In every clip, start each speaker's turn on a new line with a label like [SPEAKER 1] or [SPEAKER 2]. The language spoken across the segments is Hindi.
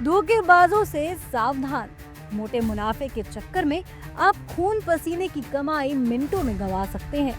[SPEAKER 1] धोखेबाजों से सावधान। मोटे मुनाफे के चक्कर में आप खून पसीने की कमाई मिनटों में गंवा सकते हैं।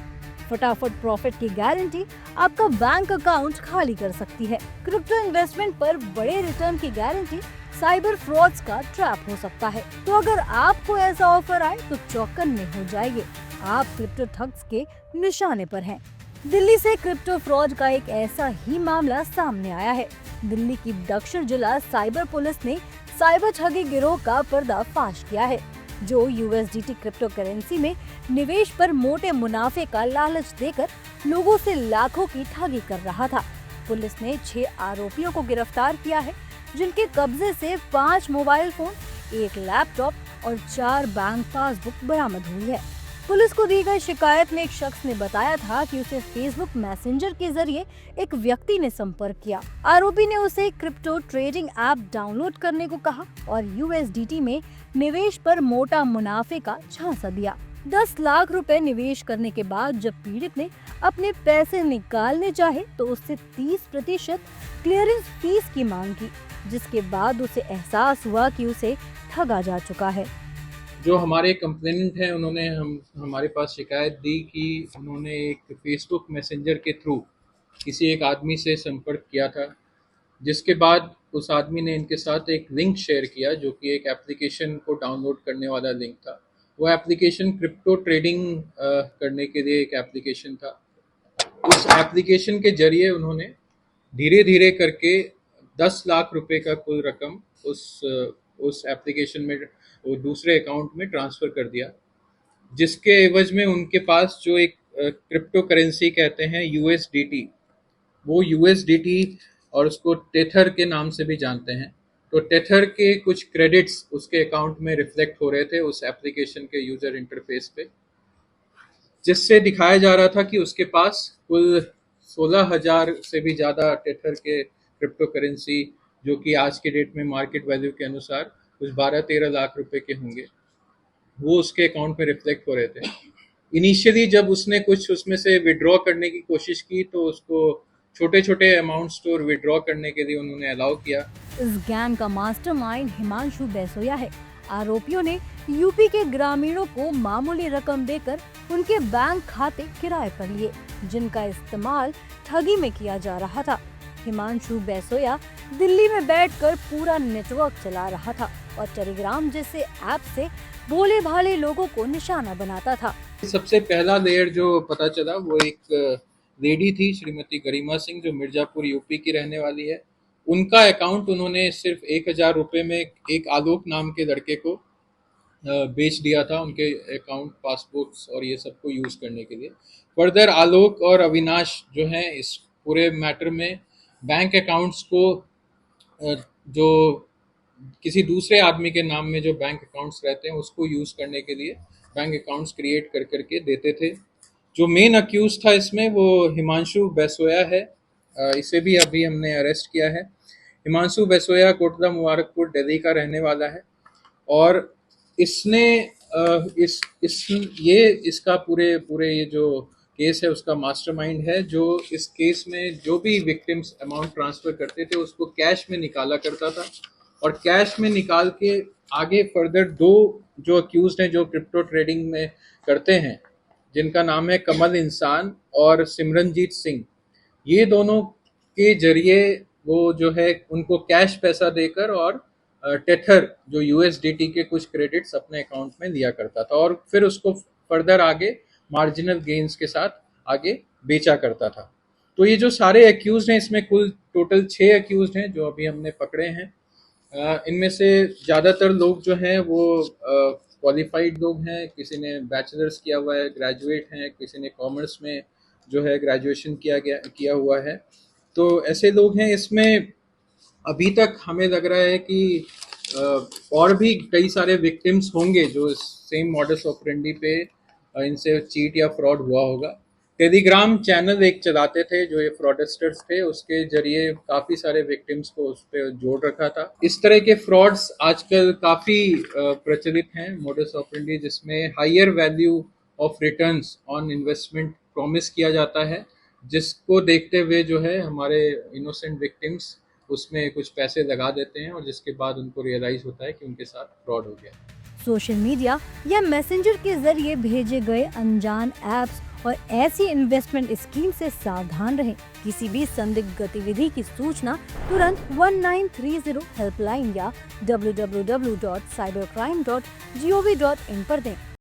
[SPEAKER 1] फटाफट प्रॉफिट की गारंटी आपका बैंक अकाउंट खाली कर सकती है। क्रिप्टो इन्वेस्टमेंट पर बड़े रिटर्न की गारंटी साइबर फ्रॉड्स का ट्रैप हो सकता है। तो अगर आपको ऐसा ऑफर आए तो चौकन्ने हो जाइए, आप क्रिप्टो ठग्स के निशाने पर हैं। दिल्ली से क्रिप्टो फ्रॉड का एक ऐसा ही मामला सामने आया है। दिल्ली की दक्षिण जिला साइबर पुलिस ने साइबर ठगी गिरोह का पर्दाफाश किया है, जो यूएसडीटी क्रिप्टो करेंसी में निवेश पर मोटे मुनाफे का लालच देकर लोगों से लाखों की ठगी कर रहा था। पुलिस ने 6 आरोपियों को गिरफ्तार किया है, जिनके कब्जे से 5 मोबाइल फोन, 1 लैपटॉप और 4 बैंक पासबुक बरामद हुई है। पुलिस को दी गई शिकायत में एक शख्स ने बताया था कि उसे फेसबुक मैसेंजर के जरिए एक व्यक्ति ने संपर्क किया। आरोपी ने उसे क्रिप्टो ट्रेडिंग ऐप डाउनलोड करने को कहा और यूएसडीटी में निवेश पर मोटा मुनाफे का झांसा दिया। 10 लाख रुपए निवेश करने के बाद जब पीड़ित ने अपने पैसे निकालने चाहे तो उससे 30% क्लियरेंस फीस की मांग की, जिसके बाद उसे एहसास हुआ कि उसे ठगा जा चुका है।
[SPEAKER 2] जो हमारे कंप्लेनेंट हैं उन्होंने हमारे पास शिकायत दी कि उन्होंने एक फेसबुक मैसेंजर के थ्रू किसी एक आदमी से संपर्क किया था, जिसके बाद उस आदमी ने इनके साथ एक लिंक शेयर किया जो कि एक एप्लीकेशन को डाउनलोड करने वाला लिंक था। वो एप्लीकेशन क्रिप्टो ट्रेडिंग करने के लिए एक एप्लीकेशन था। उस एप्लीकेशन के जरिए उन्होंने धीरे धीरे करके 10 लाख रुपए का कुल रकम उस एप्लीकेशन में वो दूसरे अकाउंट में ट्रांसफ़र कर दिया, जिसके एवज में उनके पास जो एक क्रिप्टो करेंसी कहते हैं यूएसडीटी, वो यूएसडीटी और उसको टेथर के नाम से भी जानते हैं, तो टेथर के कुछ क्रेडिट्स उसके अकाउंट में रिफ्लेक्ट हो रहे थे उस एप्लीकेशन के यूज़र इंटरफेस पे, जिससे दिखाया जा रहा था कि उसके पास कुल 16,000 से भी ज़्यादा टेथर के क्रिप्टो करेंसी, जो कि आज के डेट में मार्केट वैल्यू के अनुसार कुछ 12-13 लाख रुपए के होंगे, वो उसके अकाउंट में रिफ्लेक्ट हो रहे थे। इनिशियली जब उसने कुछ उसमें से विड्रॉ करने की कोशिश की तो उसको छोटे छोटे अमाउंट्स तो विड्रॉ करने के लिए उन्होंने अलाउ किया।
[SPEAKER 1] इस गैंग का मास्टरमाइंड हिमांशु बैसोया है। आरोपियों ने यूपी के ग्रामीणों को मामूली रकम देकर उनके बैंक खाते किराए पर लिए, जिनका इस्तेमाल ठगी में किया जा रहा था। हिमांशु बैसोया दिल्ली में बैठकर पूरा नेटवर्क चला रहा था और टेलीग्राम जैसे ऐप से भोले भाले लोगों को निशाना बनाता था।
[SPEAKER 2] सबसे पहला लेयर जो पता चला वो एक लेडी थी, श्रीमती गरिमा सिंह, जो मिर्जापुर यूपी की रहने वाली है। उनका अकाउंट उन्होंने सिर्फ 1,000 रुपये में एक आलोक नाम के लड़के को बेच दिया था, उनके अकाउंट पासबुक्स और ये सबको यूज़ करने के लिए। फर्दर आलोक और अविनाश जो हैं इस पूरे मैटर में बैंक अकाउंट्स को जो किसी दूसरे आदमी के नाम में जो बैंक अकाउंट्स रहते हैं उसको यूज़ करने के लिए बैंक अकाउंट्स क्रिएट कर करके देते थे। जो मेन अक्यूज था इसमें वो हिमांशु बैसोया है। इसे भी अभी हमने अरेस्ट किया है। हिमांशु बैसोया कोटला मुबारकपुर दिल्ली का रहने वाला है और इसने इसका पूरे ये जो केस है उसका मास्टरमाइंड है, जो इस केस में जो भी विक्टिम्स अमाउंट ट्रांसफ़र करते थे उसको कैश में निकाला करता था और कैश में निकाल के आगे फर्दर 2 जो अक्यूज्ड हैं जो क्रिप्टो ट्रेडिंग में करते हैं, जिनका नाम है कमल इंसान और सिमरनजीत सिंह, ये दोनों के जरिए वो जो है उनको कैश पैसा देकर और टेथर जो यूएसडीटी के कुछ क्रेडिट्स अपने अकाउंट में लिया करता था और फिर उसको फर्दर आगे मार्जिनल गेन्स के साथ आगे बेचा करता था। तो ये जो सारे एक्यूज्ड हैं इसमें कुल टोटल 6 एक्यूज्ड हैं जो अभी हमने पकड़े हैं। इनमें से ज़्यादातर लोग जो हैं वो क्वालिफाइड लोग हैं, किसी ने बैचलर्स किया हुआ है, ग्रेजुएट हैं, किसी ने कॉमर्स में जो है ग्रेजुएशन किया हुआ है। तो ऐसे लोग हैं। इसमें अभी तक हमें लग रहा है कि और भी कई सारे विक्टिम्स होंगे जो सेम मॉडस ऑपरेंडी पे इनसे चीट या फ्रॉड हुआ होगा। टेलीग्राम चैनल एक चलाते थे जो ये फ्रॉडस्टर्स थे, उसके जरिए काफ़ी सारे विक्टिम्स को उस पर जोड़ रखा था। इस तरह के फ्रॉड्स आजकल काफ़ी प्रचलित हैं मोडस ऑपरेंडी, जिसमें higher value of returns on investment promise किया जाता है, जिसको देखते हुए जो है हमारे इनोसेंट विक्टिम्स उसमें कुछ पैसे लगा देते हैं और जिसके बाद उनको रियलाइज होता है कि उनके साथ फ्रॉड हो गया।
[SPEAKER 1] सोशल मीडिया या मैसेंजर के जरिए भेजे गए अनजान ऐप्स और ऐसी इन्वेस्टमेंट स्कीम से सावधान रहें। किसी भी संदिग्ध गतिविधि की सूचना तुरंत 1930 हेल्पलाइन या www.cybercrime.gov.in पर दें।